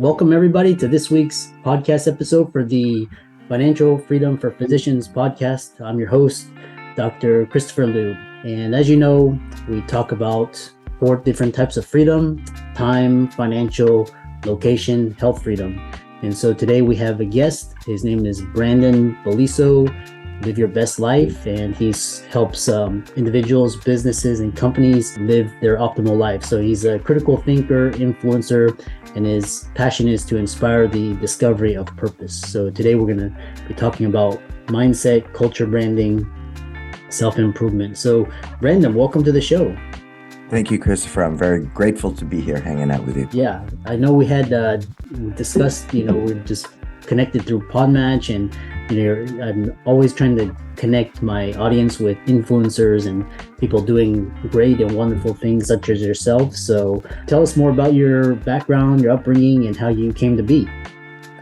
Welcome everybody to this week's podcast episode for the Financial Freedom for Physicians podcast. I'm your host, Dr. Christopher Liu. And as you know, we talk about 4 different types of freedom: time, financial, location, health freedom. And so today we have a guest. His name is Brannon Beliso. Live your best life, and he helps individuals, businesses, and companies live their optimal life. So he's a critical thinker, influencer, and his passion is to inspire the discovery of purpose. So today we're going to be talking about mindset, culture branding, self-improvement. So Brandon, welcome to the show. Thank you, Christopher. I'm very grateful to be here hanging out with you. Yeah, I know we had discussed, we're just connected through Podmatch, and I'm always trying to connect my audience with influencers and people doing great and wonderful things such as yourself. So tell us more about your background, your upbringing, and how you came to be.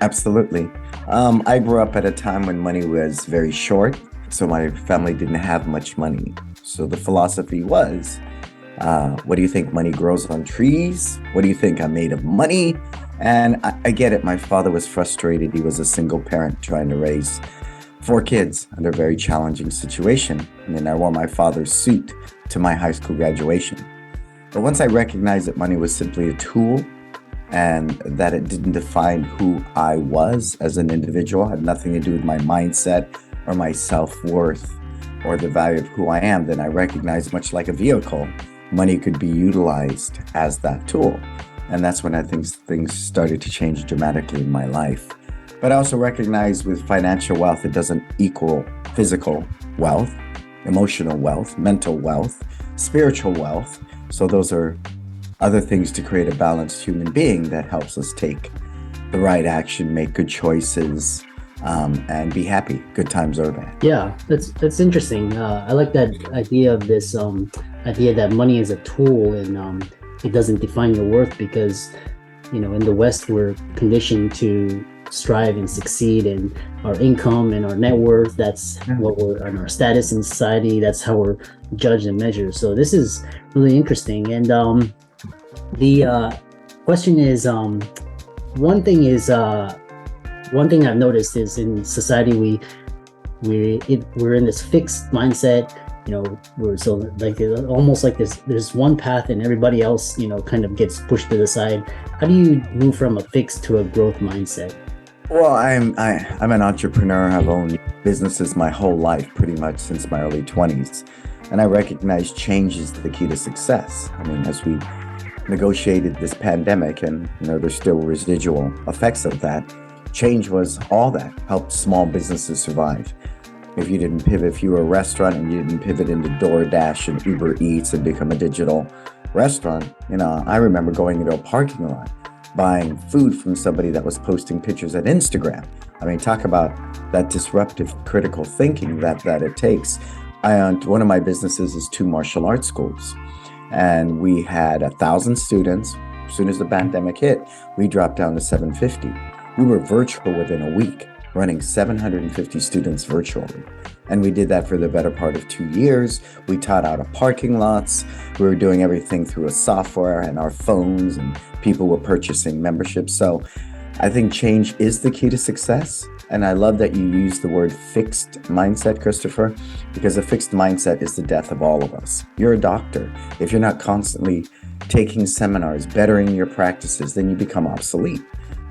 Absolutely. I grew up at a time when money was very short, so my family didn't have much money. So the philosophy was, what do you think, money grows on trees? What do you think, I'm made of money? And I get it. My father was frustrated. He was a single parent trying to raise 4 kids under a very challenging situation. And then I wore my father's suit to my high school graduation. But once I recognized that money was simply a tool and that it didn't define who I was as an individual, had nothing to do with my mindset or my self-worth or the value of who I am, then I recognized, much like a vehicle, money could be utilized as that tool. And that's when I think things started to change dramatically in my life. But I also recognize with financial wealth, it doesn't equal physical wealth, emotional wealth, mental wealth, spiritual wealth. So those are other things to create a balanced human being that helps us take the right action, make good choices, and be happy, good times or bad. Yeah, that's interesting. I like that idea of this idea that money is a tool, and it doesn't define your worth, because in the West we're conditioned to strive and succeed, and our income and our net worth, that's what we're, and our status in society, that's how we're judged and measured. So this is really interesting. And the question is, one thing I've noticed is in society we're in this fixed mindset. We're so like almost like there's one path and everybody else kind of gets pushed to the side. How do you move from a fixed to a growth mindset? Well, I'm an entrepreneur. I've owned businesses my whole life, pretty much since my early 20s, and I recognize change is the key to success. I mean, as we negotiated this pandemic, and there's still residual effects of that, change was all that helped small businesses survive. If you didn't pivot, if you were a restaurant and you didn't pivot into DoorDash and Uber Eats and become a digital restaurant, I remember going into a parking lot, buying food from somebody that was posting pictures at Instagram. I mean, talk about that disruptive critical thinking that it takes. One of my businesses is 2 martial arts schools, and we had 1,000 students. As soon as the pandemic hit, we dropped down to 750. We were virtual within a week, running 750 students virtually. And we did that for the better part of 2 years. We taught out of parking lots. We were doing everything through a software and our phones, and people were purchasing memberships. So I think change is the key to success. And I love that you use the word fixed mindset, Christopher, because a fixed mindset is the death of all of us. You're a doctor. If you're not constantly taking seminars, bettering your practices, then you become obsolete.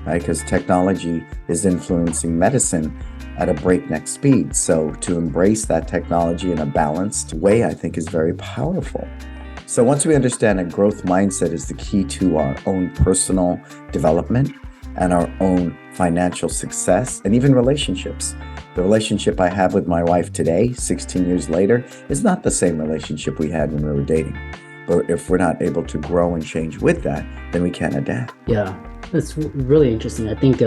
Right? Because technology is influencing medicine at a breakneck speed. So to embrace that technology in a balanced way, I think is very powerful. So once we understand a growth mindset is the key to our own personal development and our own financial success and even relationships. The relationship I have with my wife today, 16 years later, is not the same relationship we had when we were dating. But if we're not able to grow and change with that, then we can't adapt. Yeah. That's really interesting. I think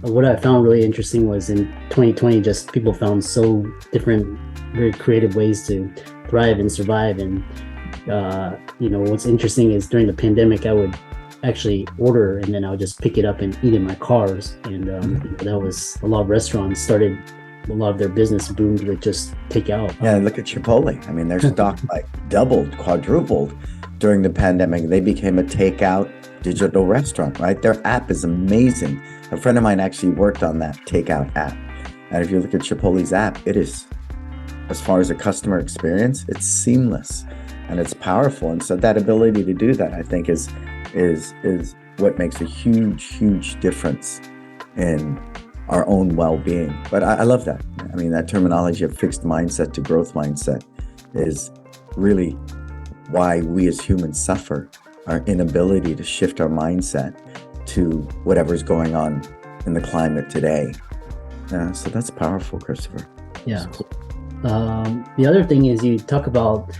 what I found really interesting was in 2020, just people found so different, very creative ways to thrive and survive. And, what's interesting is during the pandemic, I would actually order and then I would just pick it up and eat in my cars. And that was a lot of restaurants started, a lot of their business boomed with just takeout. Yeah, look at Chipotle. I mean, their stock like doubled, quadrupled during the pandemic. They became a takeout digital restaurant, right? Their app is amazing. A friend of mine actually worked on that takeout app. And if you look at Chipotle's app, it is, as far as a customer experience, it's seamless and it's powerful. And so that ability to do that, I think, is what makes a huge difference in our own well-being. But I love that. I mean, that terminology of fixed mindset to growth mindset is really why we as humans suffer, our inability to shift our mindset to whatever's going on in the climate today. So that's powerful, Christopher. Yeah. The other thing is you talk about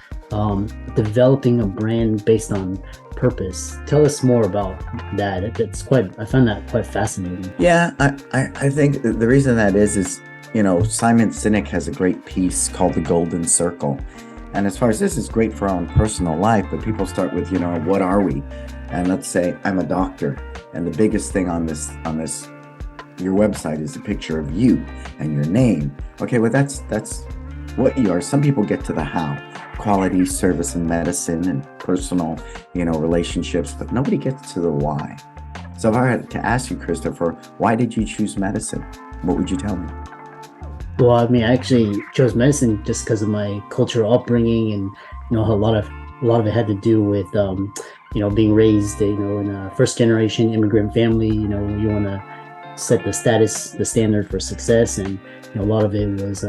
developing a brand based on purpose. Tell us more about that. I find that quite fascinating. Yeah, I think the reason that is, Simon Sinek has a great piece called The Golden Circle. And as far as this is great for our own personal life, but people start with, what are we? And let's say I'm a doctor. And the biggest thing on this, your website is a picture of you and your name. Okay, well, that's what you are. Some people get to the how, quality, service, and medicine and personal, relationships, but nobody gets to the why. So if I had to ask you, Christopher, why did you choose medicine? What would you tell me? Well, I mean, I actually chose medicine just because of my cultural upbringing, and a lot of it had to do with being raised in a first generation immigrant family. You want to set the standard for success, and a lot of it was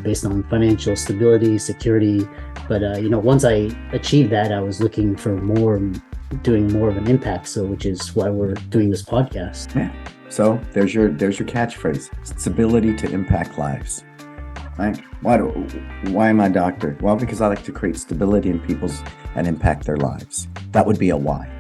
based on financial stability, security. But once I achieved that, I was looking for doing more of an impact. So, which is why we're doing this podcast. Yeah. So there's your catchphrase. It's ability to impact lives. Right? Why am I a doctor? Well, because I like to create stability in people's and impact their lives. That would be a why.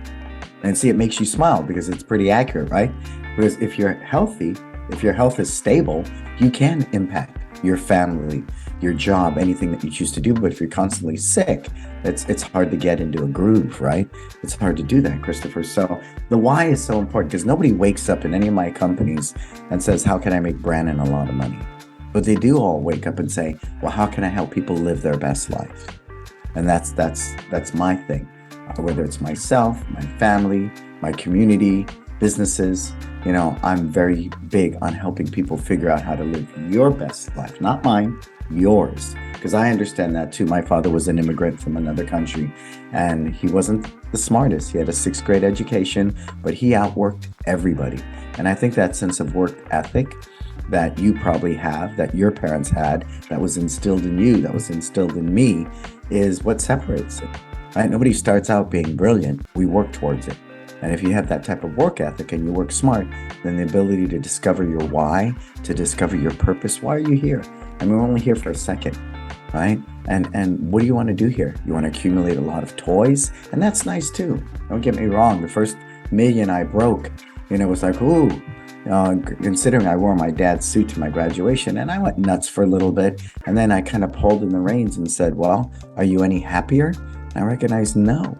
And see, it makes you smile because it's pretty accurate, right? Because if you're healthy, if your health is stable, you can impact your family, your job, anything that you choose to do. But if you're constantly sick, it's hard to get into a groove, right? It's hard to do that, Christopher. So the why is so important because nobody wakes up in any of my companies and says, how can I make Brannon a lot of money? But they do all wake up and say, well, how can I help people live their best life? And that's my thing. Whether it's myself, my family, my community, businesses, I'm very big on helping people figure out how to live your best life, not mine, yours. Because I understand that too. My father was an immigrant from another country and he wasn't the smartest. He had a 6th grade education, but he outworked everybody. And I think that sense of work ethic that you probably have, that your parents had, that was instilled in you, that was instilled in me, is what separates it. Right? Nobody starts out being brilliant. We work towards it. And if you have that type of work ethic and you work smart, then the ability to discover your why, to discover your purpose. Why are you here? I mean, we're only here for a second, right? And what do you want to do here? You want to accumulate a lot of toys? And that's nice too. Don't get me wrong. The first million I broke, was like, ooh, considering I wore my dad's suit to my graduation, and I went nuts for a little bit. And then I kind of pulled in the reins and said, well, are you any happier? And I recognized no.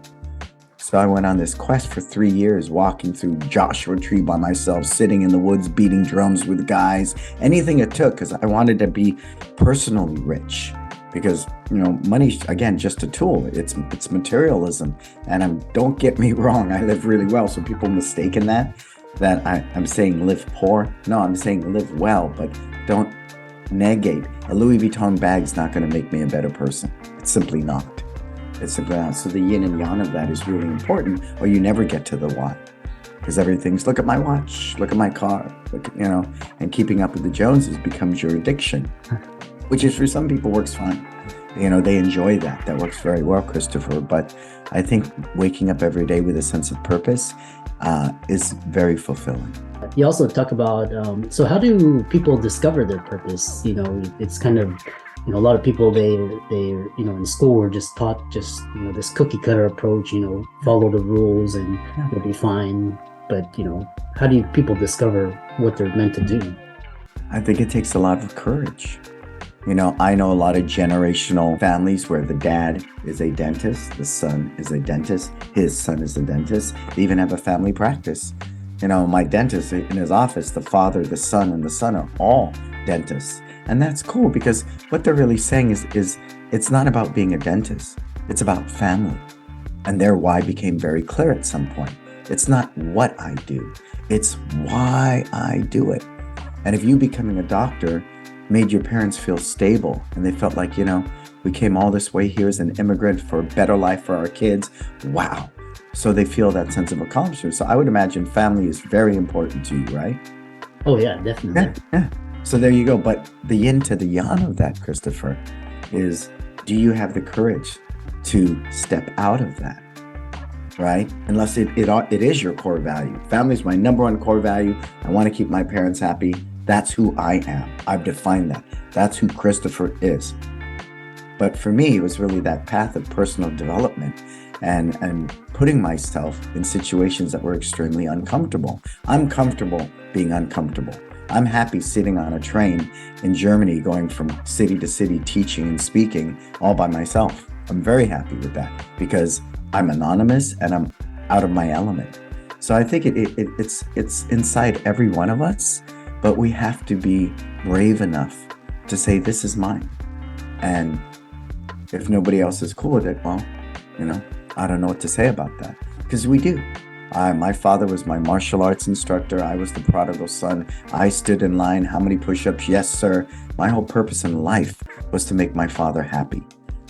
So I went on this quest for 3 years, walking through Joshua Tree by myself, sitting in the woods, beating drums with guys, anything it took, because I wanted to be personally rich. Because, money's, again, just a tool. It's materialism. And don't get me wrong, I live really well. So people mistaken that I'm saying live poor. No, I'm saying live well, but don't negate. A Louis Vuitton bag's not going to make me a better person. It's simply not. It's simply not. So the yin and yang of that is really important, or you never get to the why. Because everything's, look at my watch, look at my car, and keeping up with the Joneses becomes your addiction, which is for some people works fine. They enjoy that. That works very well, Christopher. But I think waking up every day with a sense of purpose is very fulfilling. You also talk about, so how do people discover their purpose? It's kind of, a lot of people, they in school were just taught this cookie cutter approach, follow the rules and you'll be fine. But, how do people discover what they're meant to do? I think it takes a lot of courage. I know a lot of generational families where the dad is a dentist, the son is a dentist, his son is a dentist. They even have a family practice. My dentist in his office, the father, the son, and the son are all dentists. And that's cool because what they're really saying is it's not about being a dentist. It's about family. And their why became very clear at some point. It's not what I do, it's why I do it. And if you becoming a doctor made your parents feel stable and they felt like, we came all this way here as an immigrant for a better life for our kids, wow. So they feel that sense of accomplishment. So I would imagine family is very important to you, right? Oh yeah, definitely. Yeah. So there you go. But the yin to the yang of that, Christopher, is do you have the courage to step out of that? Right? Unless it is your core value. Family is my number one core value. I want to keep my parents happy. That's who I am. I've defined that. That's who Christopher is. But for me, it was really that path of personal development and putting myself in situations that were extremely uncomfortable. I'm comfortable being uncomfortable. I'm happy sitting on a train in Germany, going from city to city, teaching and speaking all by myself. I'm very happy with that because I'm anonymous and I'm out of my element. So I think it's inside every one of us, but we have to be brave enough to say, this is mine. And if nobody else is cool with it, well, I don't know what to say about that, because we do. My father was my martial arts instructor. I was the prodigal son. I stood in line. How many push-ups? Yes, sir. My whole purpose in life was to make my father happy.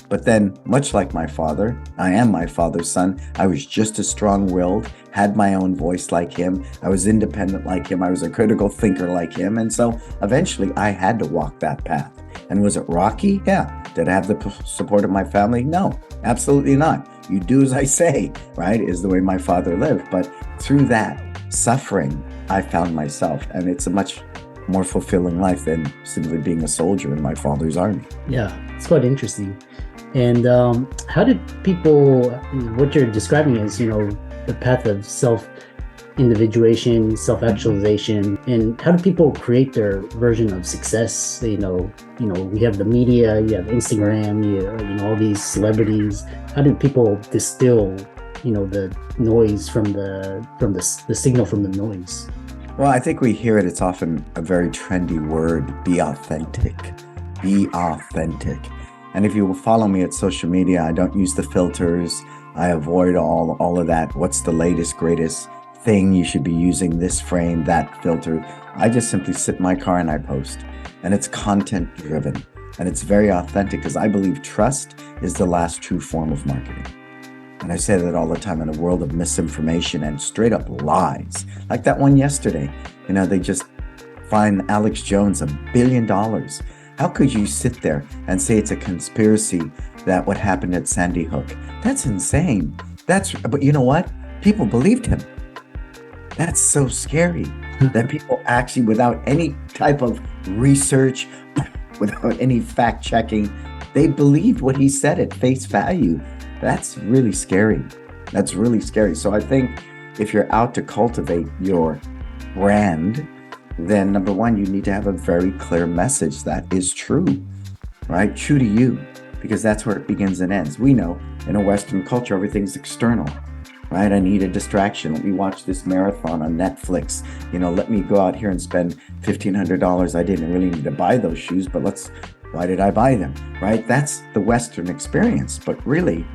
But then, much like my father, I am my father's son. I was just as strong-willed, had my own voice like him. I was independent like him. I was a critical thinker like him. And so eventually I had to walk that path. And was it rocky? Yeah. Did I have the support of my family? No, absolutely not. You do as I say, right? Is the way my father lived. But through that suffering, I found myself. And it's a much more fulfilling life than simply being a soldier in my father's army. Yeah, it's quite interesting. And how did people, what you're describing is, the path of self-individuation, self-actualization, and how do people create their version of success? We have the media, you have Instagram, all these celebrities. How do people distill, the noise from the signal from the noise? Well, I think we hear it. It's often a very trendy word, be authentic. Be authentic. And if you will follow me at social media, I don't use the filters. I avoid all of that. What's the latest, greatest thing? You should be using this frame, that filter. I just simply sit in my car and I post. And it's content driven. And it's very authentic because I believe trust is the last true form of marketing. And I say that all the time in a world of misinformation and straight up lies. Like that one yesterday. They just fined Alex Jones $1 billion. How could you sit there and say it's a conspiracy that what happened at Sandy Hook? That's insane. But you know what? People believed him. That's so scary that people actually, without any type of research, without any fact checking, they believed what he said at face value. That's really scary. That's really scary. So I think if you're out to cultivate your brand, then number one, you need to have a very clear message that is true, right? True to you, because that's where it begins and ends. We know in a Western culture, everything's external, right? I need a distraction. Let me watch this marathon on Netflix. Let me go out here and spend $1,500. I didn't really need to buy those shoes, but why did I buy them, right? That's the Western experience. But really,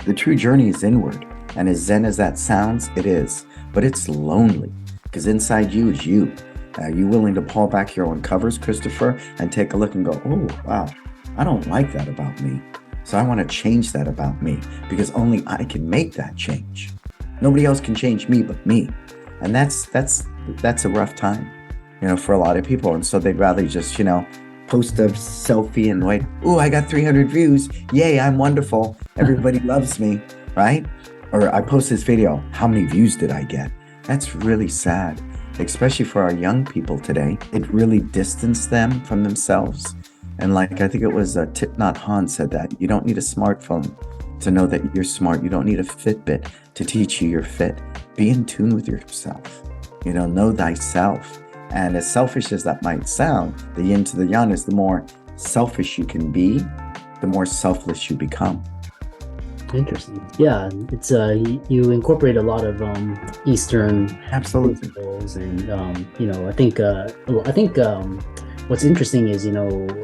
the true journey is inward. And as zen as that sounds, it is. But it's lonely because inside you is you. Are you willing to pull back your own covers, Christopher, and take a look and go, oh, wow, I don't like that about me. So I want to change that about me because only I can make that change. Nobody else can change me but me. And that's a rough time, for a lot of people. And so they'd rather just, post a selfie and wait, ooh, I got 300 views. Yay, I'm wonderful. Everybody loves me, right? Or I post this video. How many views did I get? That's really sad. Especially for our young people today, it really distanced them from themselves. And I think it was Thich Nhat Hanh said that you don't need a smartphone to know that you're smart. You don't need a Fitbit to teach you you're fit. Be in tune with yourself. Know thyself. And as selfish as that might sound, the yin to the yang is the more selfish you can be, the more selfless you become. Interesting. Yeah, it's you incorporate a lot of Eastern Absolutely principles, and I think what's interesting is a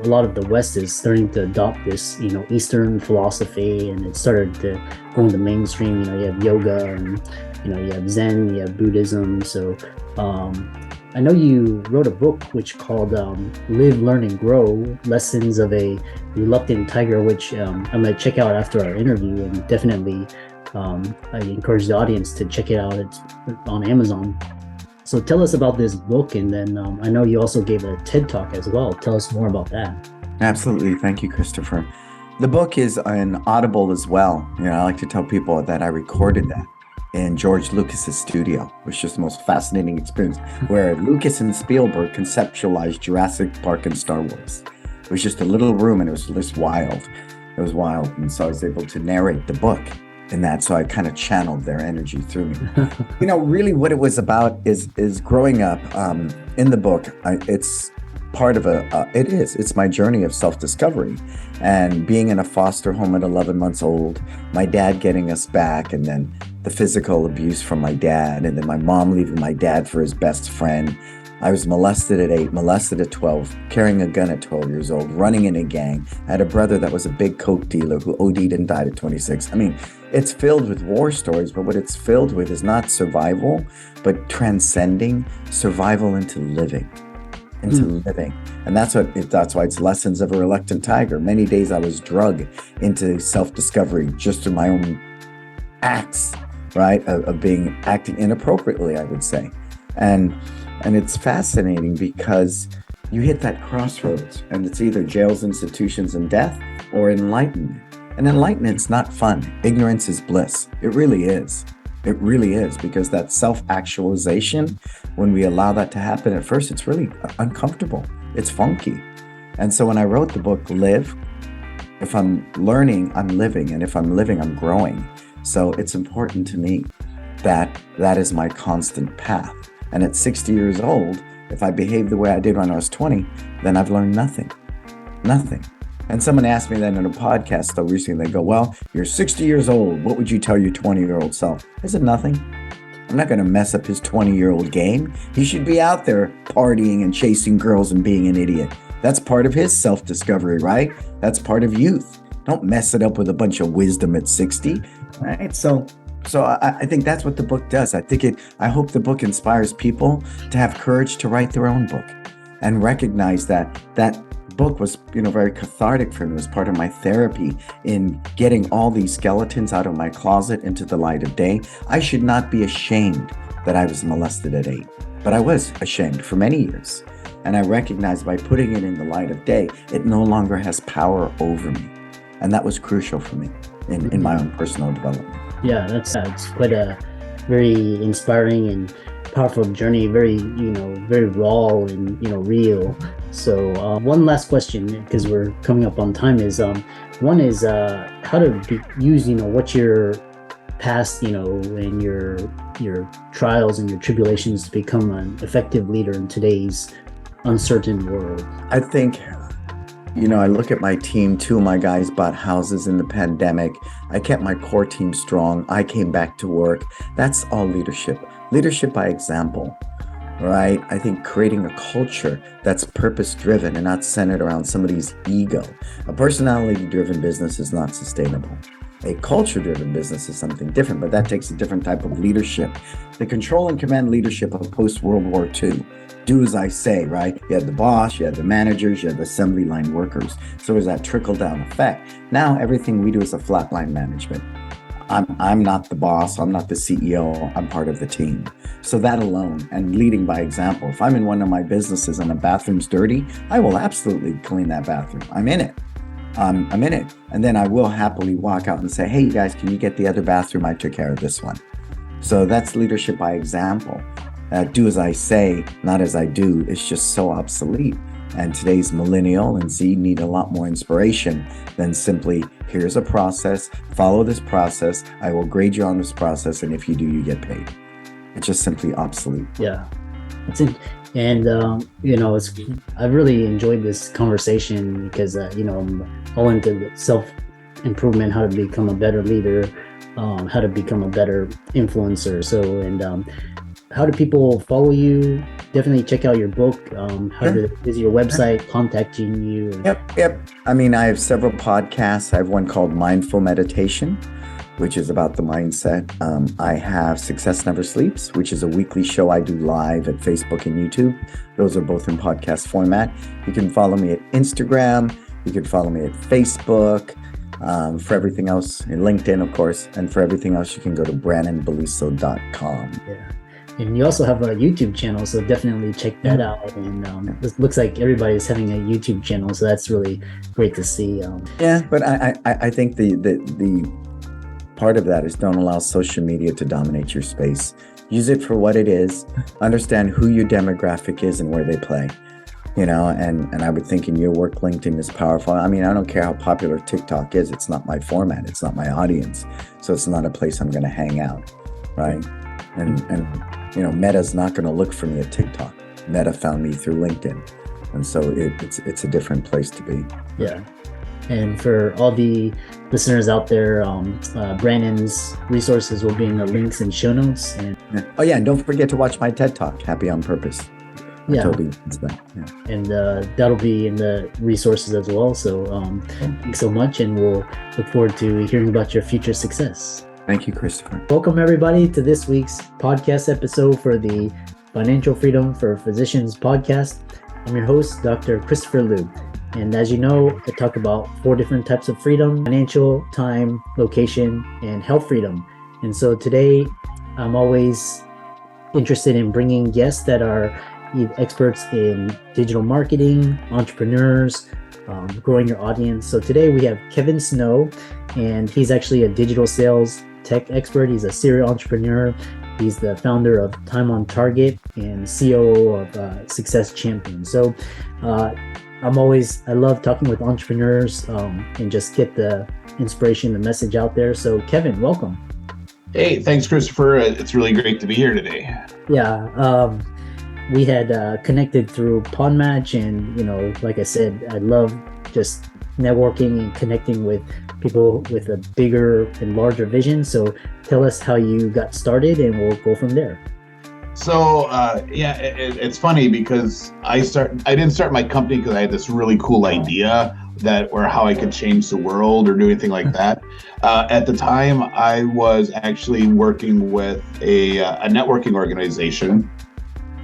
lot of the West is starting to adopt this Eastern philosophy, and it started to go into mainstream. You have yoga and you have Zen, you have Buddhism. So I know you wrote a book which called Live, Learn, and Grow: Lessons of a Reluctant Tiger, which I'm going to check out after our interview, and definitely I encourage the audience to check it out. It's on Amazon. So tell us about this book, and then I know you also gave a TED Talk as well. Tell us more about that. Absolutely. Thank you, Christopher. The book is an Audible as well. I like to tell people that I recorded that in George Lucas's studio, which is just the most fascinating experience, where Lucas and Spielberg conceptualized Jurassic Park and Star Wars. It was just a little room, and it was just wild. It was wild. And so I was able to narrate the book in that. So I kind of channeled their energy through me. Really what it was about is growing up in the book. It's part of it's my journey of self-discovery, and being in a foster home at 11 months old, my dad getting us back, and then the physical abuse from my dad, and then my mom leaving my dad for his best friend. I was molested at 8, molested at 12, carrying a gun at 12 years old, running in a gang. I had a brother that was a big coke dealer who OD'd and died at 26. I mean, it's filled with war stories, but what it's filled with is not survival, but transcending survival into living. And that's why it's Lessons of a Reluctant Tiger. Many days I was drugged into self-discovery just through my own acts, right? Of acting inappropriately, I would say. And it's fascinating because you hit that crossroads, and it's either jails, institutions, and death, or enlightenment. And enlightenment's not fun. Ignorance is bliss. It really is. It really is, because that self-actualization, when we allow that to happen at first, it's really uncomfortable. It's funky. And so when I wrote the book, Live, if I'm learning, I'm living. And if I'm living, I'm growing. So it's important to me that that is my constant path. And at 60 years old, if I behave the way I did when I was 20, then I've learned nothing. Nothing. And someone asked me that in a podcast though recently. They go, well, you're 60 years old. What would you tell your 20-year-old self? I said, nothing. I'm not going to mess up his 20-year-old game. He should be out there partying and chasing girls and being an idiot. That's part of his self-discovery, right? That's part of youth. Don't mess it up with a bunch of wisdom at 60, right? So I think that's what the book does. I hope the book inspires people to have courage to write their own book and recognize that book was, very cathartic for me. It was part of my therapy in getting all these skeletons out of my closet into the light of day. I should not be ashamed that I was molested at 8, but I was ashamed for many years. And I recognized by putting it in the light of day, it no longer has power over me. And that was crucial for me in my own personal development. Yeah, it's quite a very inspiring and powerful journey, very very raw and real. So one last question, because we're coming up on time, is one is how to use what your past and your trials and your tribulations to become an effective leader in today's uncertain world. I think I look at my team. 2 of my guys bought houses in the pandemic. I kept my core team strong. I came back to work. That's all leadership by example, right? I think creating a culture that's purpose-driven and not centered around somebody's ego. A personality-driven business is not sustainable. A culture-driven business is something different, but that takes a different type of leadership. The control and command leadership of post-World War II. Do as I say, right? You had the boss, you had the managers, you had the assembly line workers. So there's that trickle-down effect. Now everything we do is a flatline management. I'm not the boss, I'm not the CEO, I'm part of the team. So that alone, and leading by example. If I'm in one of my businesses and a bathroom's dirty, I will absolutely clean that bathroom. I'm in it. I'm in it. And then I will happily walk out and say, hey, you guys, can you get the other bathroom? I took care of this one. So that's leadership by example. Do as I say, not as I do, is just so obsolete. And today's millennial and Z need a lot more inspiration than simply, here's a process, follow this process, I will grade you on this process, and if you do, you get paid. It's just simply obsolete. Yeah, that's it. And I've really enjoyed this conversation because I'm all into self-improvement, how to become a better leader, how to become a better influencer. So, and how do people follow you? Definitely check out your book. Is your website contacting you? Yep. I mean, I have several podcasts. I have one called Mindful Meditation. which is about the mindset. I have Success Never Sleeps, which is a weekly show I do live at Facebook and YouTube. Those are both in podcast format. You can follow me at Instagram. You can follow me at Facebook. For everything else, in LinkedIn, of course, and for everything else, you can go to brannonbeliso.com. Yeah. And you also have a YouTube channel, so definitely check that out. And it looks like everybody's having a YouTube channel, so that's really great to see. Yeah, but I think the part of that is don't allow social media to dominate your space. Use it for what it is. Understand who your demographic is and where they play. And I would think in your work, LinkedIn is powerful. I mean, I don't care how popular TikTok is. It's not my format. It's not my audience. So it's not a place I'm going to hang out, right? And Meta's not going to look for me at TikTok. Meta found me through LinkedIn. And so it's a different place to be. Yeah. And for all the listeners out there, Brannon's resources will be in the links and show notes. And oh, yeah. And don't forget to watch my TED Talk, Happy on Purpose. Yeah. Totally. Yeah. And that'll be in the resources as well. So thanks so much. And we'll look forward to hearing about your future success. Thank you, Christopher. Welcome, everybody, to this week's podcast episode for the Financial Freedom for Physicians podcast. I'm your host, Dr. Christopher Liu. And as you know, I talk about 4 different types of freedom: financial, time, location, and health freedom. And so today, I'm always interested in bringing guests that are experts in digital marketing, entrepreneurs, growing your audience. So today we have Kevin Snow, and he's actually a digital sales tech expert. He's a serial entrepreneur. He's the founder of Time on Target and COO of Success Champion. So I love talking with entrepreneurs and just get the inspiration, the message out there. So Kevin, welcome. Hey, thanks, Christopher. It's really great to be here today. Yeah. We had connected through Podmatch, and like I said, I love just networking and connecting with people with a bigger and larger vision. So tell us how you got started, and we'll go from there. So it's funny because I didn't start my company because I had this really cool idea or how I could change the world or do anything like that. At the time, I was actually working with a networking organization.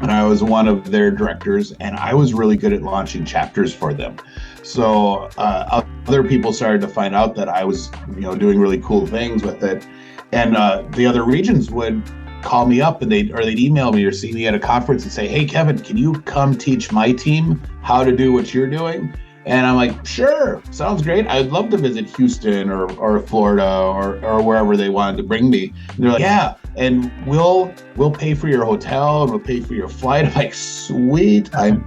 And I was one of their directors, and I was really good at launching chapters for them. So other people started to find out that I was, doing really cool things with it. And the other regions would call me up, and they'd email me or see me at a conference and say, "Hey, Kevin, can you come teach my team how to do what you're doing?" And I'm like, "Sure, sounds great. I'd love to visit Houston or Florida or wherever they wanted to bring me." And they're like, "Yeah, and we'll pay for your hotel and we'll pay for your flight." I'm like, "Sweet, I'm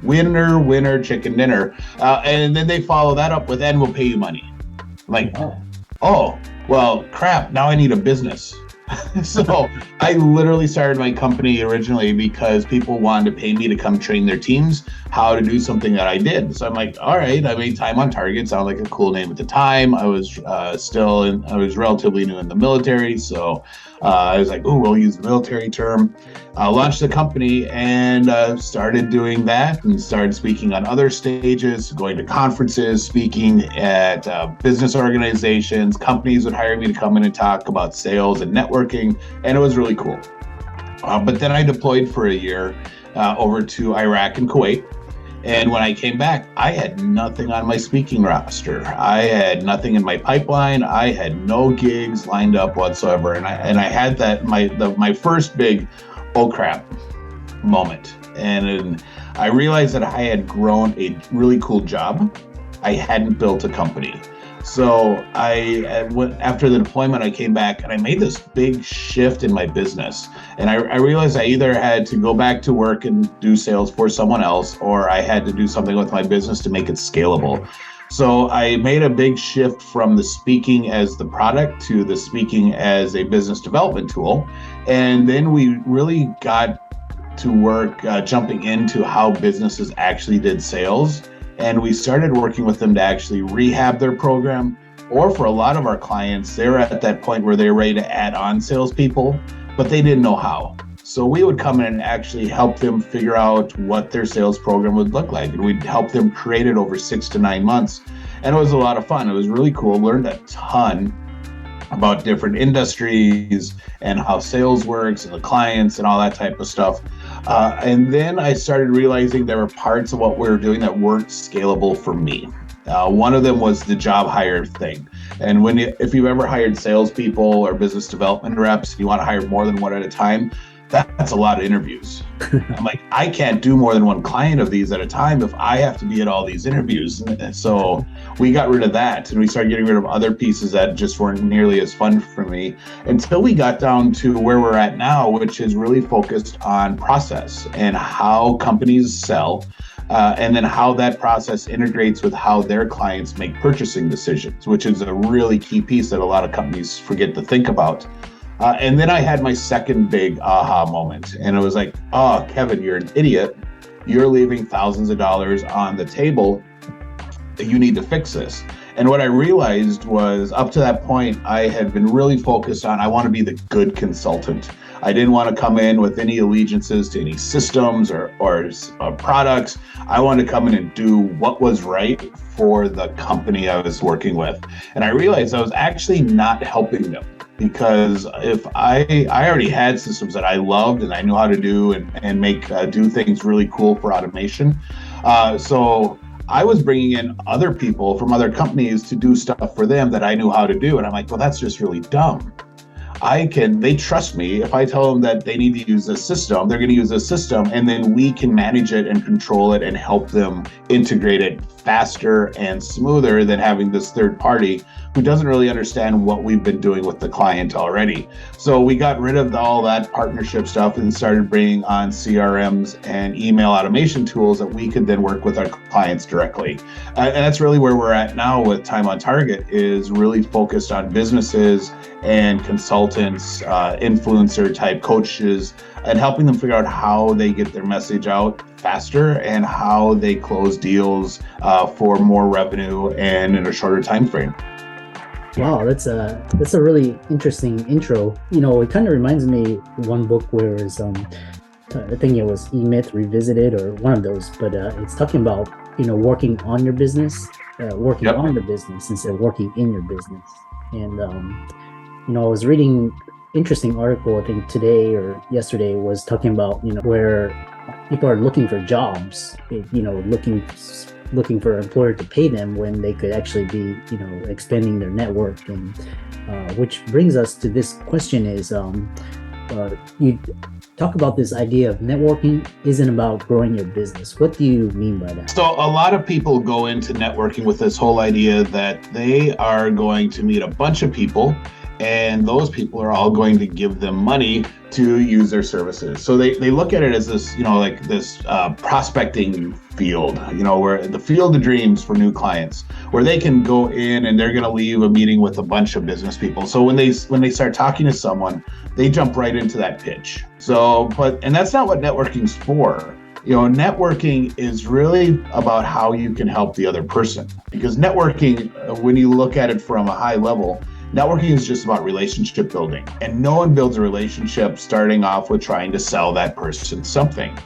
winner, chicken dinner." And then they follow that up with, "And we'll pay you money." I'm like, "Oh, well, crap, now I need a business." So I literally started my company originally because people wanted to pay me to come train their teams how to do something that I did. So I'm like, all right, I made Time on Target sound like a cool name at the time. I was I was relatively new in the military. So I was like, oh, we'll use the military term. Launched the company and started doing that and started speaking on other stages, going to conferences, speaking at business organizations. Companies would hire me to come in and talk about sales and networking, and it was really cool. But then I deployed for a year over to Iraq and Kuwait. And when I came back, I had nothing on my speaking roster. I had nothing in my pipeline. I had no gigs lined up whatsoever. And I had that my first big oh crap moment. And I realized that I had grown a really cool job. I hadn't built a company. So after the deployment, I came back and I made this big shift in my business. And I realized I either had to go back to work and do sales for someone else, or I had to do something with my business to make it scalable. So I made a big shift from the speaking as the product to the speaking as a business development tool. And then we really got to work jumping into how businesses actually did sales. And we started working with them to actually rehab their program. Or for a lot of our clients, they were at that point where they were ready to add on salespeople, but they didn't know how. So we would come in and actually help them figure out what their sales program would look like. And we'd help them create it over 6 to 9 months. And it was a lot of fun. It was really cool. Learned a ton. about different industries and how sales works and the clients and all that type of stuff. And then I started realizing there were parts of what we were doing that weren't scalable for me. One of them was the job hire thing. And if you've ever hired salespeople or business development reps, and you want to hire more than one at a time, that's a lot of interviews. I'm like, I can't do more than one client of these at a time if I have to be at all these interviews. And so we got rid of that, and we started getting rid of other pieces that just weren't nearly as fun for me, until we got down to where we're at now, which is really focused on process and how companies sell. And then how that process integrates with how their clients make purchasing decisions, which is a really key piece that a lot of companies forget to think about. And then I had my second big aha moment, and it was like, oh, Kevin, you're an idiot. You're leaving thousands of dollars on the table. You need to fix this. And what I realized was, up to that point, I had been really focused on, I want to be the good consultant. I didn't want to come in with any allegiances to any systems or products. I wanted to come in and do what was right for the company I was working with. And I realized I was actually not helping them, because if I already had systems that I loved and I knew how to do and make do things really cool for automation. So I was bringing in other people from other companies to do stuff for them that I knew how to do. And I'm like, well, that's just really dumb. They trust me. If I tell them that they need to use this system, they're going to use this system, and then we can manage it and control it and help them integrate it faster and smoother than having this third party who doesn't really understand what we've been doing with the client already. So we got rid of all that partnership stuff and started bringing on CRMs and email automation tools that we could then work with our clients directly. And that's really where we're at now with Time on Target, is really focused on businesses and consultants, influencer type coaches, and helping them figure out how they get their message out faster and how they close deals for more revenue and in a shorter time frame. Wow, that's a really interesting intro. It kind of reminds me of one book where is I think it was E-Myth Revisited or one of those, but it's talking about working on your business, working Yep. on the business instead of working in your business. And I was reading interesting article, I think today or yesterday, was talking about where people are looking for jobs, looking for an employer to pay them when they could actually be expanding their network. And which brings us to this question is you talk about this idea of networking isn't about growing your business. What do you mean by that? So a lot of people go into networking with this whole idea that they are going to meet a bunch of people, and those people are all going to give them money to use their services. So they look at it as this, like this prospecting field, where the field of dreams for new clients, where they can go in and they're going to leave a meeting with a bunch of business people. So when they start talking to someone, they jump right into that pitch. And that's not what networking's for. Networking is really about how you can help the other person. Because networking, when you look at it from a high level, networking is just about relationship building, and no one builds a relationship starting off with trying to sell that person something.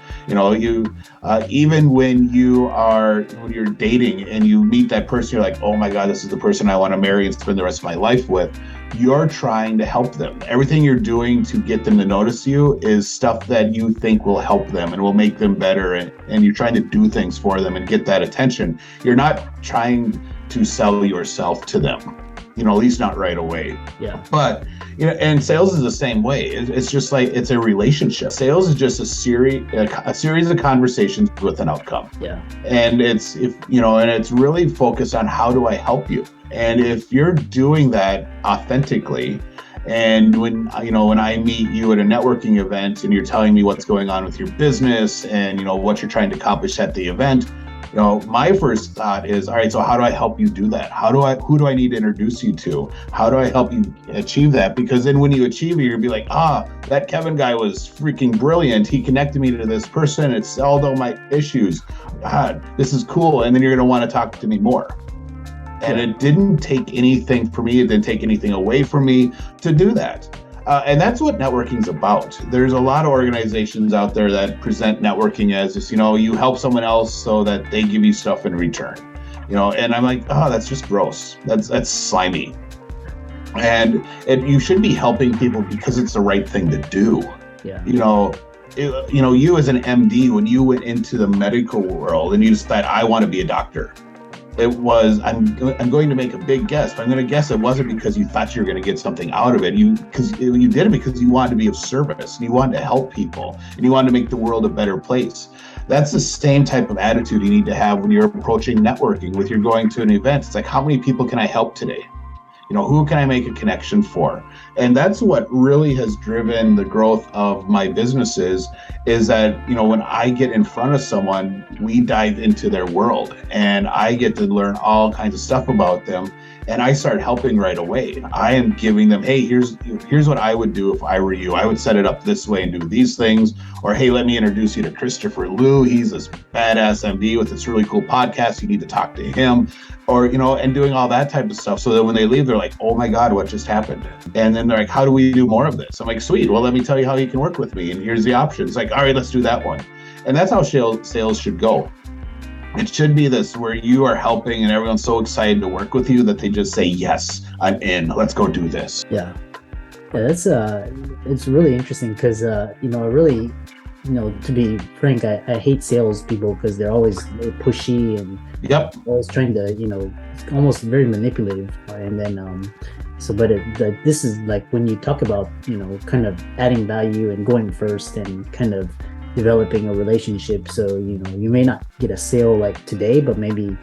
Even when you're dating and you meet that person, you're like, oh my God, this is the person I want to marry and spend the rest of my life with. You're trying to help them. Everything you're doing to get them to notice you is stuff that you think will help them and will make them better. And you're trying to do things for them and get that attention. You're not trying to sell yourself to them. At least not right away. Yeah. But, and sales is the same way. It's just like, it's a relationship. Sales is just a series of conversations with an outcome. Yeah. And it's really focused on how do I help you? And if you're doing that authentically, and when I meet you at a networking event and you're telling me what's going on with your business and, what you're trying to accomplish at the event, my first thought is, all right, so how do I help you do that? Who do I need to introduce you to? How do I help you achieve that? Because then when you achieve it, you'll be like, that Kevin guy was freaking brilliant. He connected me to this person. It solved all my issues. God, this is cool. And then you're going to want to talk to me more. And it didn't take anything for me. It didn't take anything away from me to do that. And that's what networking is about. There's a lot of organizations out there that present networking as this, you help someone else so that they give you stuff in return, and I'm like, that's just gross. That's slimy. And you should be helping people because it's the right thing to do. Yeah. You as an MD, when you went into the medical world and you decided, I want to be a doctor, it was, I'm going to make a big guess, but I'm going to guess it wasn't because you thought you were going to get something out of it. You did it because you wanted to be of service, and you wanted to help people, and you wanted to make the world a better place. That's the same type of attitude you need to have when you're approaching networking, with you're going to an event. It's like, how many people can I help today? Who can I make a connection for? And that's what really has driven the growth of my businesses, is that, when I get in front of someone, we dive into their world and I get to learn all kinds of stuff about them. And I start helping right away. I am giving them, hey, here's what I would do if I were you. I would set it up this way and do these things. Or, hey, let me introduce you to Christopher Liu. He's this badass MD with this really cool podcast. You need to talk to him. Or, and doing all that type of stuff. So that when they leave, they're like, oh my God, what just happened? And then they're like, how do we do more of this? I'm like, sweet. Well, let me tell you how you can work with me. And here's the options. Like, all right, let's do that one. And that's how sales should go. It should be this, where you are helping and everyone's so excited to work with you that they just say, yes, I'm in. Let's go do this. Yeah, that's it's really interesting because I really, to be frank, I hate salespeople because they're always pushy and yep, always trying to, almost very manipulative. And then this is like when you talk about, kind of adding value and going first and kind of developing a relationship. So, you may not get a sale like today, but maybe,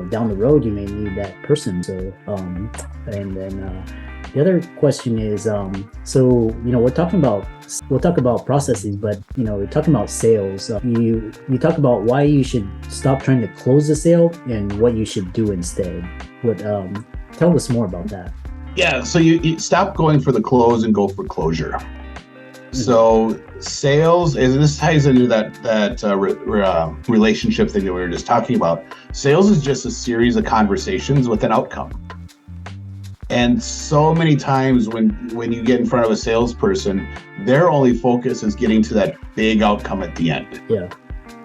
down the road, you may need that person. So, and then the other question is, we'll talk about processes, but, we're talking about sales. You talk about why you should stop trying to close the sale and what you should do instead. Tell us more about that. Yeah. So you stop going for the close and go for closure. So sales, and this ties into that relationship thing that we were just talking about. Sales is just a series of conversations with an outcome. And so many times when you get in front of a salesperson, their only focus is getting to that big outcome at the end. Yeah.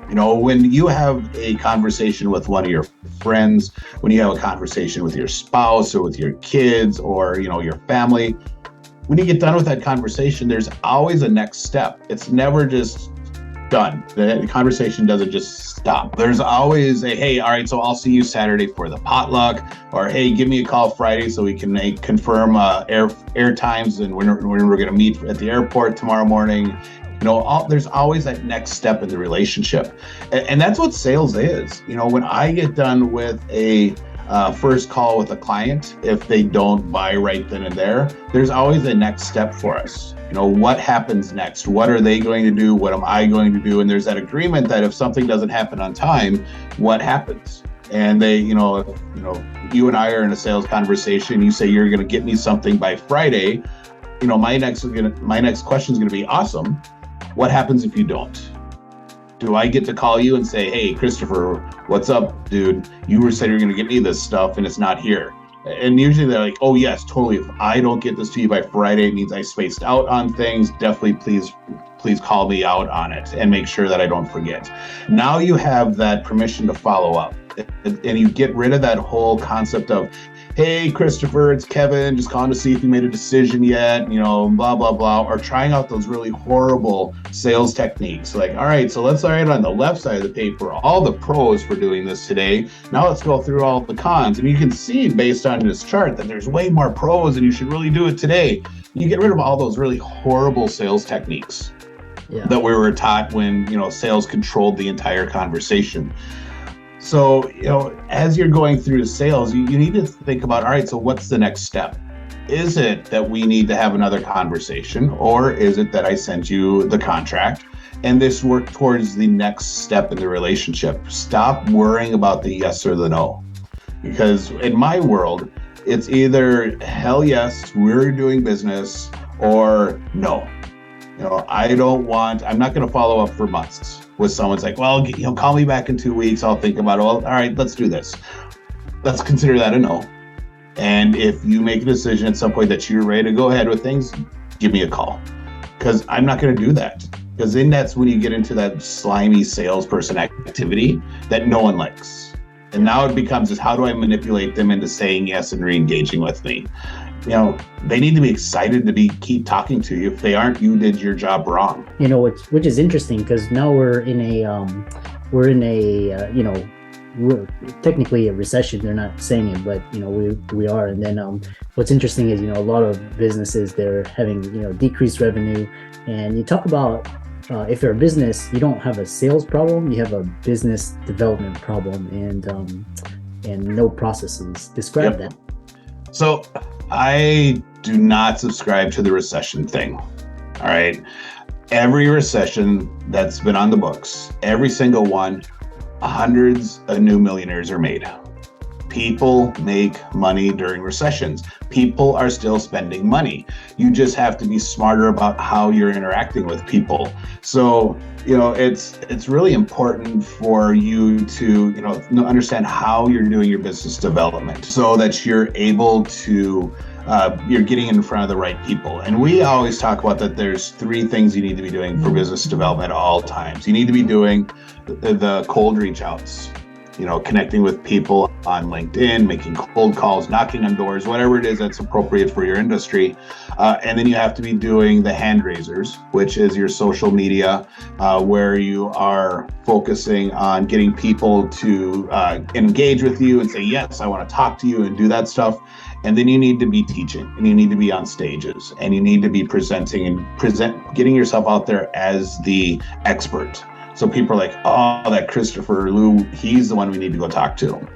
When you have a conversation with one of your friends, when you have a conversation with your spouse or with your kids or, your family, when you get done with that conversation, there's always a next step. It's never just done. The conversation doesn't just stop. There's always a, hey, all right, so I'll see you Saturday for the potluck, or hey, give me a call Friday so we can confirm air times and when we're going to meet at the airport tomorrow morning. There's always that next step in the relationship. And that's what sales is. When I get done with a first call with a client, if they don't buy right then and there's always a next step for us. What happens next? What are they going to do? What am I going to do? And there's that agreement that if something doesn't happen on time, what happens? And they, you and I are in a sales conversation. You say you're going to get me something by Friday. My next question is going to be, awesome. What happens if you don't? Do I get to call you and say, hey, Christopher, what's up, dude? You said you're going to get me this stuff and it's not here. And usually they're like, oh, yes, totally. If I don't get this to you by Friday, it means I spaced out on things. Definitely, please call me out on it and make sure that I don't forget. Now you have that permission to follow up. And you get rid of that whole concept of, hey, Christopher, it's Kevin, just calling to see if you made a decision yet, blah, blah, blah, or trying out those really horrible sales techniques. Like, all right, so let's write on the left side of the paper all the pros for doing this today. Now let's go through all the cons. And you can see based on this chart that there's way more pros and you should really do it today. You get rid of all those really horrible sales techniques that we were taught when, sales controlled the entire conversation. So, as you're going through sales, you need to think about, all right, so what's the next step? Is it that we need to have another conversation, or is it that I sent you the contract and this work towards the next step in the relationship? Stop worrying about the yes or the no, because in my world, it's either hell yes, we're doing business, or no. I'm not going to follow up for months with someone's like, well, call me back in 2 weeks. I'll think about it. Well, all right, let's do this. Let's consider that a no. And if you make a decision at some point that you're ready to go ahead with things, give me a call, because I'm not going to do that. Because then that's when you get into that slimy salesperson activity that no one likes. And now it becomes just, how do I manipulate them into saying yes and re-engaging with me? they need to be excited to keep talking to you. If they aren't, you did your job wrong. Which is interesting, because now we're in a we're technically a recession. They're not saying it, but we are. And then what's interesting is a lot of businesses, they're having decreased revenue. And you talk about if you're a business, you don't have a sales problem, you have a business development problem, and no processes. Describe that. So I do not subscribe to the recession thing. All right. Every recession that's been on the books, every single one, hundreds of new millionaires are made. People make money during recessions. People are still spending money. You just have to be smarter about how you're interacting with people. So, it's really important for you to, understand how you're doing your business development so that you're able to you're getting in front of the right people. And we always talk about that there's 3 things you need to be doing for business development at all times. You need to be doing the cold reach outs, connecting with people on LinkedIn, making cold calls, knocking on doors, whatever it is that's appropriate for your industry. And then you have to be doing the hand raisers, which is your social media, where you are focusing on getting people to engage with you and say, yes, I want to talk to you, and do that stuff. And then you need to be teaching, and you need to be on stages, and you need to be presenting and getting yourself out there as the expert. So people are like, oh, that Christopher Liu, he's the one we need to go talk to.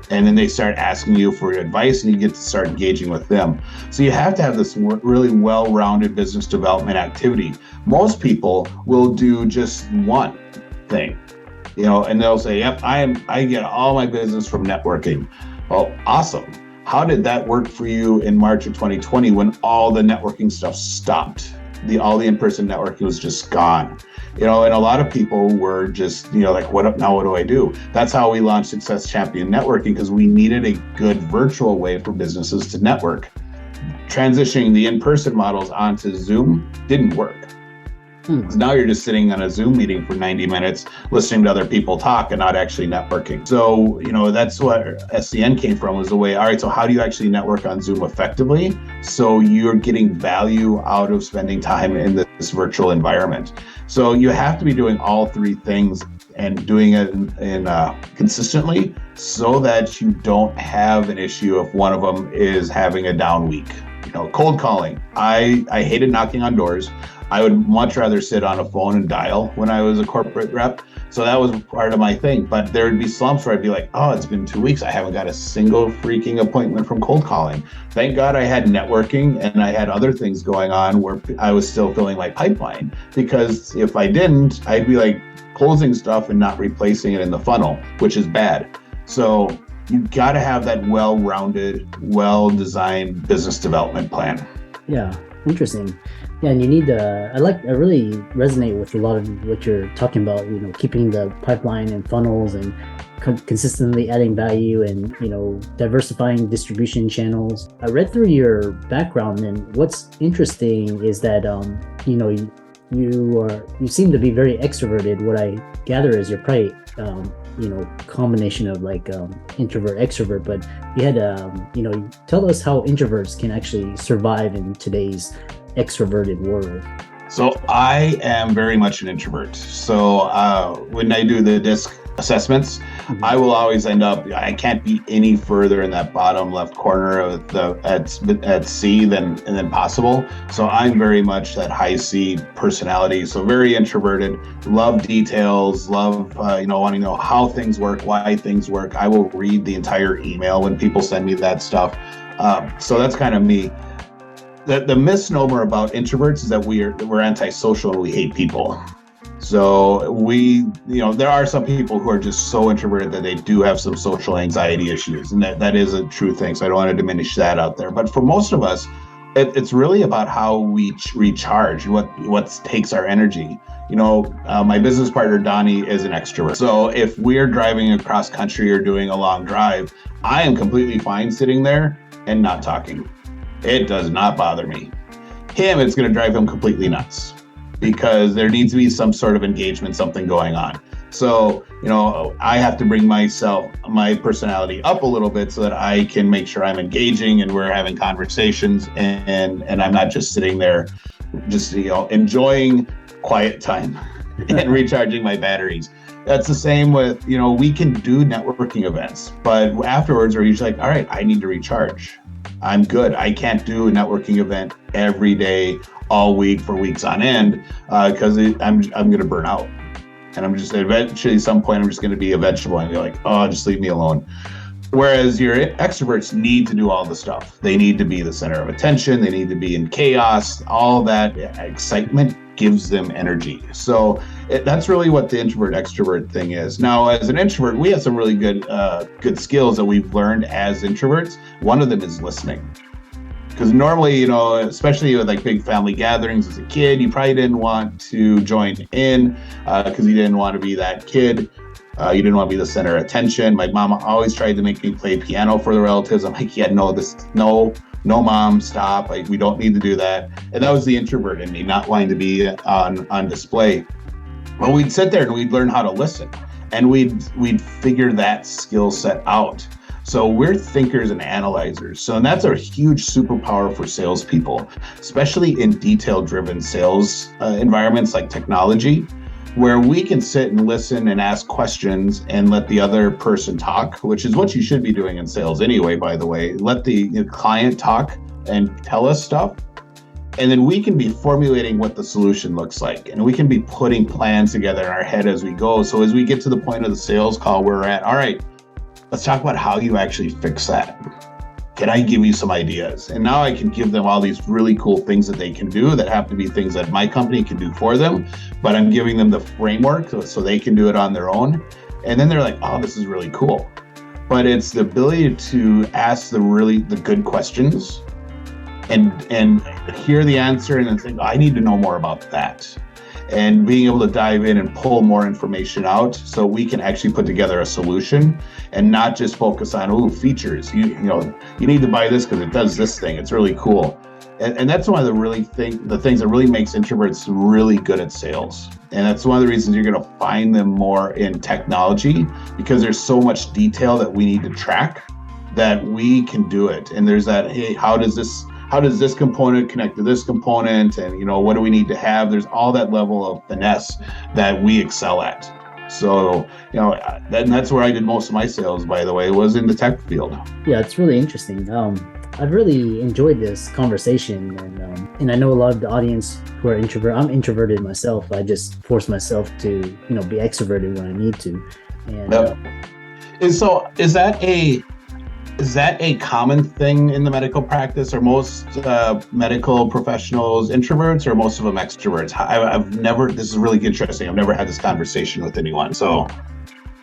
And then they start asking you for advice, and you get to start engaging with them. So you have to have this really well-rounded business development activity. Most people will do just one thing, and they'll say, yep, I get all my business from networking. Well, awesome. How did that work for you in March of 2020 when all the networking stuff stopped? All the in-person networking was just gone. And a lot of people were just, like, what do I do? That's how we launched Success Champion Networking, because we needed a good virtual way for businesses to network. Transitioning the in-person models onto Zoom didn't work. Now you're just sitting on a Zoom meeting for 90 minutes, listening to other people talk and not actually networking. So, that's what SCN came from, was the way, all right, so how do you actually network on Zoom effectively? So you're getting value out of spending time in this virtual environment. So you have to be doing all 3 things and doing it consistently, so that you don't have an issue if one of them is having a down week. Cold calling. I hated knocking on doors. I would much rather sit on a phone and dial when I was a corporate rep. So that was part of my thing. But there would be slumps where I'd be like, oh, it's been 2 weeks. I haven't got a single freaking appointment from cold calling. Thank God I had networking and I had other things going on where I was still filling my pipeline. Because if I didn't, I'd be like closing stuff and not replacing it in the funnel, which is bad. So you got to have that well-rounded, well-designed business development plan. Yeah, interesting. Yeah, and you need I really resonate with a lot of what you're talking about, keeping the pipeline and funnels, and consistently adding value, and, diversifying distribution channels. I read through your background, and what's interesting is that, you seem to be very extroverted. What I gather is you're probably, combination of like introvert, extrovert, but you had, tell us how introverts can actually survive in today's extroverted world. So I am very much an introvert. So when I do the DISC assessments, I will always end up, I can't be any further in that bottom left corner of at C than possible. So I'm very much that high C personality. So very introverted, love details, love, wanting to know how things work, why things work. I will read the entire email when people send me that stuff. So that's kind of me. The misnomer about introverts is that we're antisocial and we hate people. So there are some people who are just so introverted that they do have some social anxiety issues, and that is a true thing. So I don't want to diminish that out there. But for most of us, it's really about how we recharge, what takes our energy. My business partner, Donnie, is an extrovert. So if we're driving across country or doing a long drive, I am completely fine sitting there and not talking. It does not bother me. It's going to drive him completely nuts, because there needs to be some sort of engagement, something going on. So, I have to bring my personality up a little bit so that I can make sure I'm engaging and we're having conversations and I'm not just sitting there just, enjoying quiet time and recharging my batteries. That's the same with, we can do networking events, but afterwards we're usually like, all right, I need to recharge. I'm good. I can't do a networking event every day, all week for weeks on end, because I'm going to burn out. And I'm just eventually, at some point, I'm just going to be a vegetable and be like, oh, just leave me alone. Whereas your extroverts need to do all the stuff. They need to be the center of attention. They need to be in chaos. All that excitement gives them energy. So that's really what the introvert extrovert thing is. Now, as an introvert, we have some really good skills that we've learned as introverts. One of them is listening. Because normally, especially with like big family gatherings as a kid, you probably didn't want to join in because you didn't want to be that kid. You didn't want to be the center of attention. My mom always tried to make me play piano for the relatives. I'm like, yeah, no, mom, stop. Like, we don't need to do that. And that was the introvert in me, not wanting to be on display. But we'd sit there and we'd learn how to listen, and we'd figure that skill set out. So we're thinkers and analyzers. And that's a huge superpower for salespeople, especially in detail-driven sales environments like technology, where we can sit and listen and ask questions and let the other person talk, which is what you should be doing in sales anyway, by the way. Let the client talk and tell us stuff. And then we can be formulating what the solution looks like. And we can be putting plans together in our head as we go. So as we get to the point of the sales call, we're at, all right, let's talk about how you actually fix that. Can I give you some ideas? And now I can give them all these really cool things that they can do that have to be things that my company can do for them, but I'm giving them the framework so they can do it on their own. And then they're like, oh, this is really cool. But it's the ability to ask the good questions and hear the answer and then think, I need to know more about that. And being able to dive in and pull more information out so we can actually put together a solution and not just focus on, features. You need to buy this because it does this thing. It's really cool. And that's one of the things that really makes introverts really good at sales. And that's one of the reasons you're going to find them more in technology, because there's so much detail that we need to track that we can do it. And there's that, hey, how does this component connect to this component? And, what do we need to have? There's all that level of finesse that we excel at. So, that's where I did most of my sales, by the way, was in the tech field. Yeah, it's really interesting. I've really enjoyed this conversation, and I know a lot of the audience who are introverted. I'm introverted myself. I just force myself to, be extroverted when I need to. And yep. Is that a common thing in the medical practice? Are most medical professionals introverts, or most of them extroverts? I've never. This is really interesting. I've never had this conversation with anyone. So.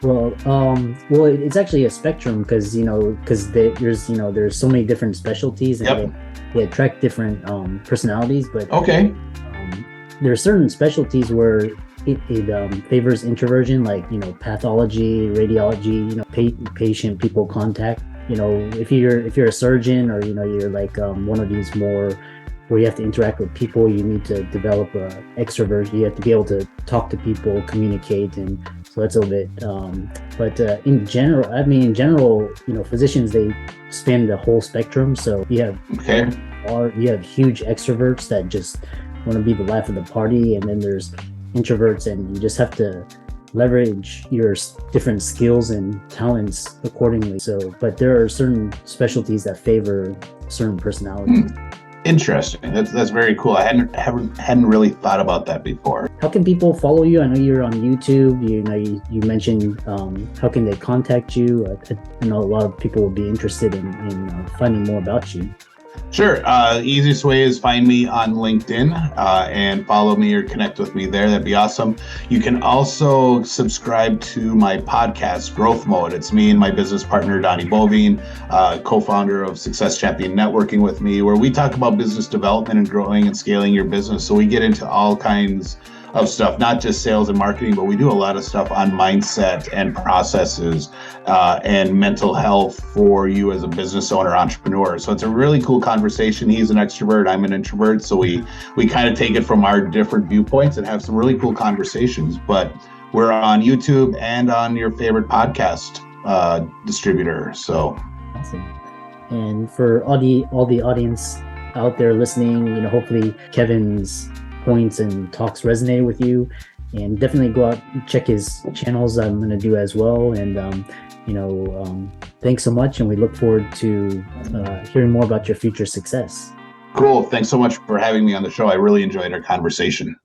Well, it's actually a spectrum because there's so many different specialties and they attract different personalities. But okay, there are certain specialties where it favors introversion, like pathology, radiology, patient people contact. If you're a surgeon, or you're like one of these more where you have to interact with people, you need to develop extroversion. You have to be able to talk to people, communicate, and so that's a little bit. But in general, physicians, they span the whole spectrum. So you have huge extroverts that just want to be the life of the party, and then there's introverts, and you just have to leverage your different skills and talents accordingly. So, but there are certain specialties that favor certain personalities. Interesting. That's very cool. I hadn't really thought about that before. How can people follow you? I know you're on YouTube. You mentioned how can they contact you? I know a lot of people will be interested in finding more about you. Sure. Easiest way is find me on LinkedIn and follow me or connect with me there. That'd be awesome. You can also subscribe to my podcast, Growth Mode. It's me and my business partner, Donnie Bovine, co-founder of Success Champion Networking with me, where we talk about business development and growing and scaling your business. So we get into all kinds of stuff, not just sales and marketing, but we do a lot of stuff on mindset and processes and mental health for you as a business owner, entrepreneur. So it's a really cool conversation. He's an extrovert, I'm an introvert. So we kind of take it from our different viewpoints and have some really cool conversations. But we're on YouTube and on your favorite podcast distributor. So awesome. And for all the audience out there listening, hopefully Kevin's points and talks resonate with you, and definitely go out and check his channels. I'm going to do as well. And thanks so much, and we look forward to hearing more about your future success. Cool. Thanks so much for having me on the show. I really enjoyed our conversation.